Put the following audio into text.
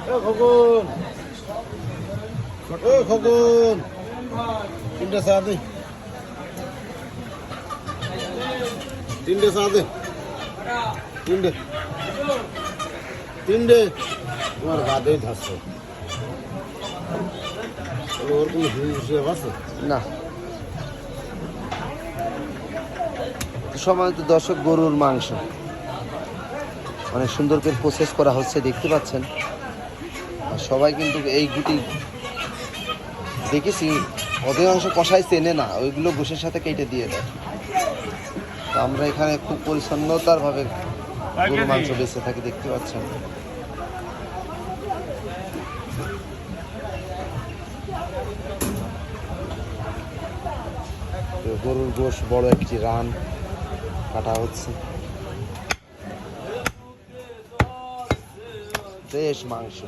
খোকন খোকন তিনটে চা দে তিনটে চা দে তিনটে তিনটে তোমার বাদেই থাকছে ওর কোনো হিসেব আছে না। সময় তো দর্শক গরুর মাংস অনেক সুন্দর করে প্রসেস করা হচ্ছে দেখতে পাচ্ছেন। আর সবাই কিন্তু এই গুটি দেখেছি অধিকাংশ কষাই চেনে না, ওইগুলো গোশের সাথে কেটে দিয়ে দেয়। তো আমরা এখানে খুব পরিচ্ছন্নতার ভাবে গরুর মাংস বেঁচে থাকি দেখতে পাচ্ছেন। গরুর গোশ বড় একটি রান কাটা হচ্ছে, বেশ মাংস।